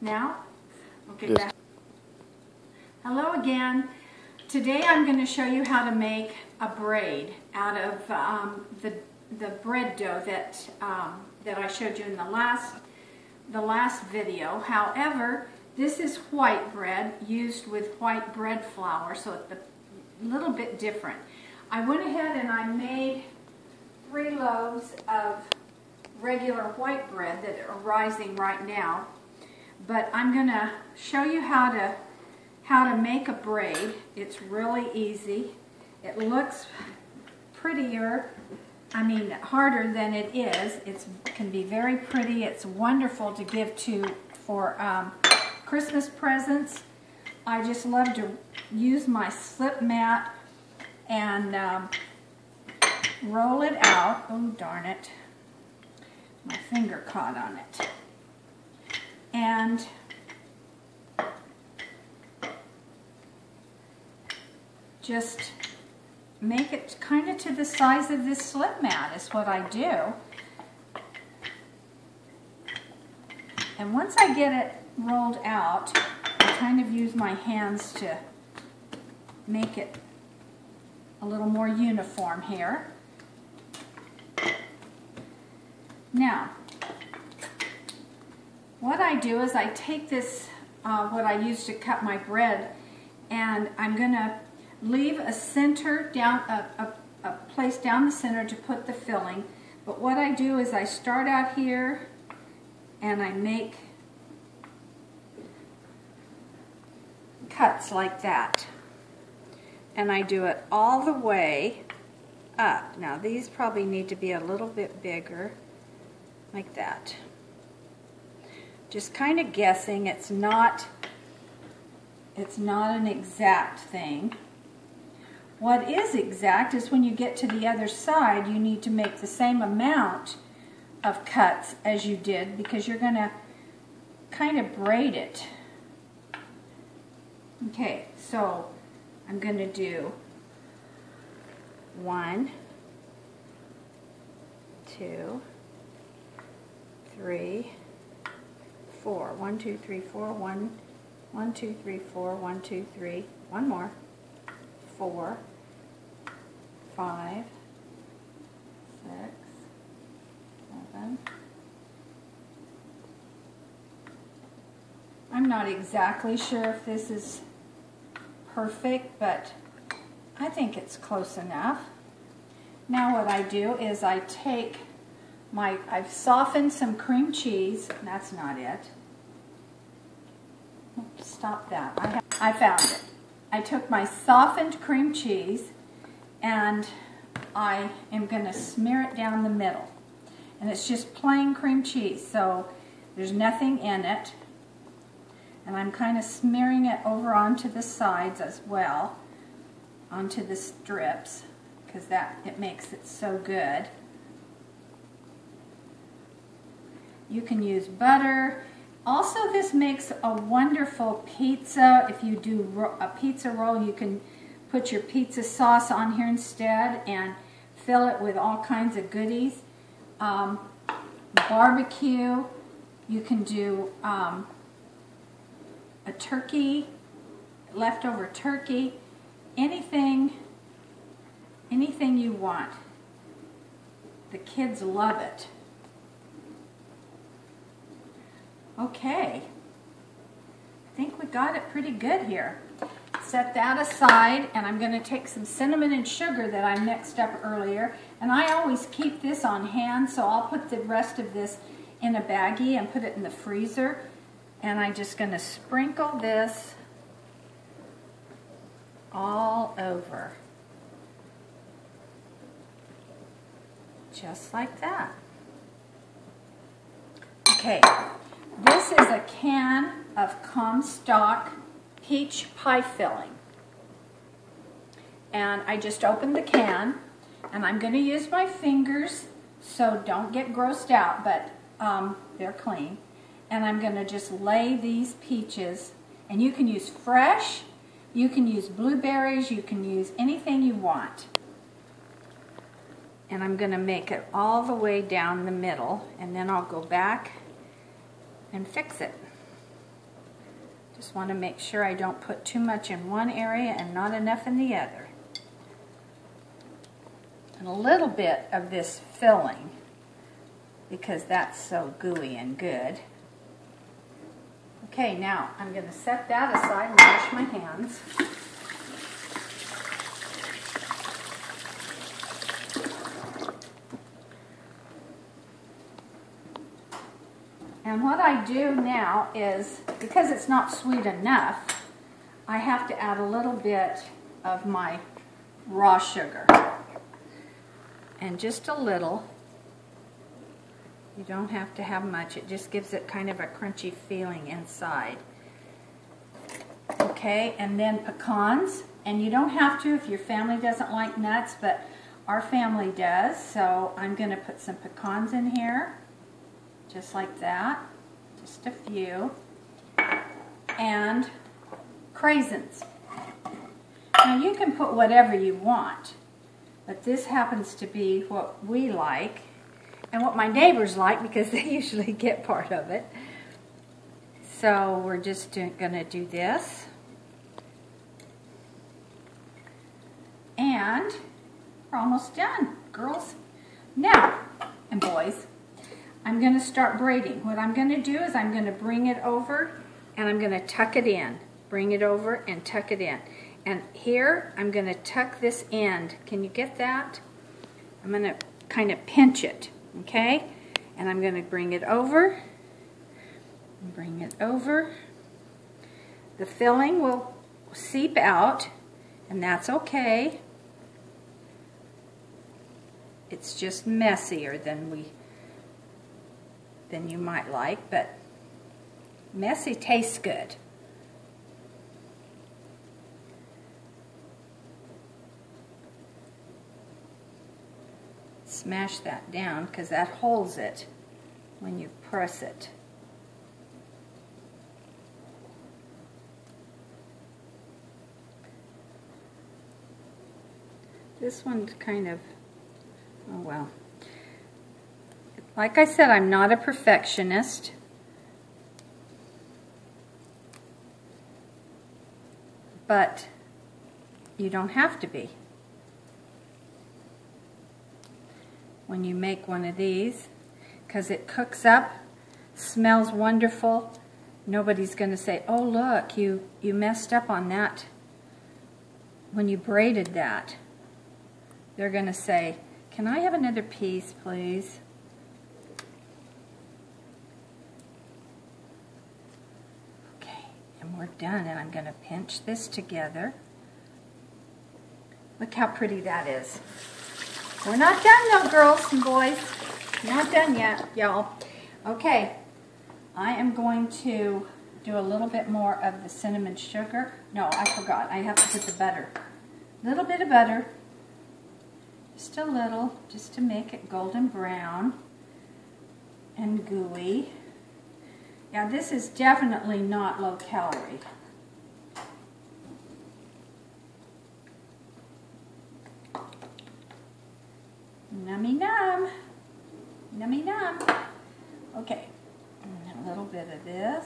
Now, we'll get back. Hello again. Today I'm going to show you how to make a braid out of the bread dough that I showed you in the last video. However, this is white bread used with white bread flour, so it's a little bit different. I went ahead and I made 3 loaves of regular white bread that are rising right now, but I'm going to show you how to make a braid. It's really easy. It looks prettier, harder than it is. It can be very pretty. It's wonderful to give for Christmas presents. I just love to use my slip mat and roll it out. Oh, darn it. My finger caught on it. And just make it kind of to the size of this slip mat is what I do. And once I get it rolled out, I kind of use my hands to make it a little more uniform here. Now, what I do is I take this, what I use to cut my bread, and I'm going to leave a center down, a place down the center to put the filling. But what I do is I start out here and I make cuts like that. And I do it all the way up. Now these probably need to be a little bit bigger, like that. Just kind of guessing. It's not an exact thing. What is exact is when you get to the other side, you need to make the same amount of cuts as you did, because you're going to kind of braid it. Okay, so I'm going to do 1, 2, 3, 4. 1, 2, 3, 4. 1, 2, 3, 4. 1, 2, 3. One more. 4, 5, 6, 7. I'm not exactly sure if this is perfect, but I think it's close enough. Now what I do is I take I've softened some cream cheese. That's not it. Stop that. I found it. I took my softened cream cheese and I am going to smear it down the middle. And it's just plain cream cheese, so there's nothing in it. And I'm kind of smearing it over onto the sides as well, onto the strips, because it makes it so good. You can use butter. Also, this makes a wonderful pizza. If you do a pizza roll, you can put your pizza sauce on here instead and fill it with all kinds of goodies. Barbecue, you can do a turkey, leftover turkey, anything you want. The kids love it. Okay, I think we got it pretty good here. Set that aside, and I'm going to take some cinnamon and sugar that I mixed up earlier. And I always keep this on hand, so I'll put the rest of this in a baggie and put it in the freezer. And I'm just going to sprinkle this all over. Just like that. Okay. This is a can of Comstock peach pie filling. And I just opened the can, and I'm going to use my fingers, so don't get grossed out, but they're clean. And I'm going to just lay these peaches, and you can use fresh, you can use blueberries, you can use anything you want. And I'm going to make it all the way down the middle, and then I'll go back and fix it. Just want to make sure I don't put too much in one area and not enough in the other. And a little bit of this filling, because that's so gooey and good. Okay, now I'm going to set that aside and wash my hands. And what I do now is, because it's not sweet enough, I have to add a little bit of my raw sugar. And just a little. You don't have to have much. It just gives it kind of a crunchy feeling inside. Okay, and then pecans. And you don't have to if your family doesn't like nuts, but our family does. So I'm going to put some pecans in here. Just like that, just a few, and craisins. Now you can put whatever you want, but this happens to be what we like, and what my neighbors like, because they usually get part of it. So we're just going to do this, and we're almost done, girls. Now, and boys, I'm going to start braiding. What I'm going to do is I'm going to bring it over and I'm going to tuck it in. Bring it over and tuck it in. And here I'm going to tuck this end. Can you get that? I'm going to kind of pinch it, okay? And I'm going to bring it over. Bring it over. The filling will seep out, and that's okay. It's just messier than you might like, but messy tastes good. Smash that down because that holds it when you press it. This one's kind of, oh well. Like I said, I'm not a perfectionist. But you don't have to be. When you make one of these, because it cooks up, smells wonderful, nobody's going to say, oh look, you messed up on that when you braided that. They're going to say, can I have another piece, please? And we're done, and I'm going to pinch this together. Look how pretty that is. We're not done though, girls and boys. Not done yet, y'all. Okay, I am going to do a little bit more of the cinnamon sugar. No, I forgot. I have to put the butter. A little bit of butter. Just a little, just to make it golden brown and gooey. Now this is definitely not low calorie. Nummy num. Nummy num. Okay, and a little bit of this.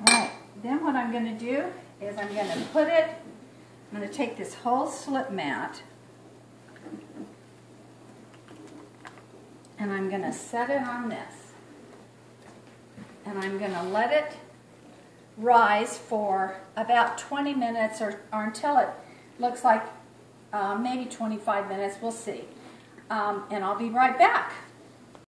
Alright, then what I'm going to do is I'm going to put it, I'm going to take this whole slip mat and I'm going to set it on this. And I'm going to let it rise for about 20 minutes or until it looks like maybe 25 minutes. We'll see. And I'll be right back.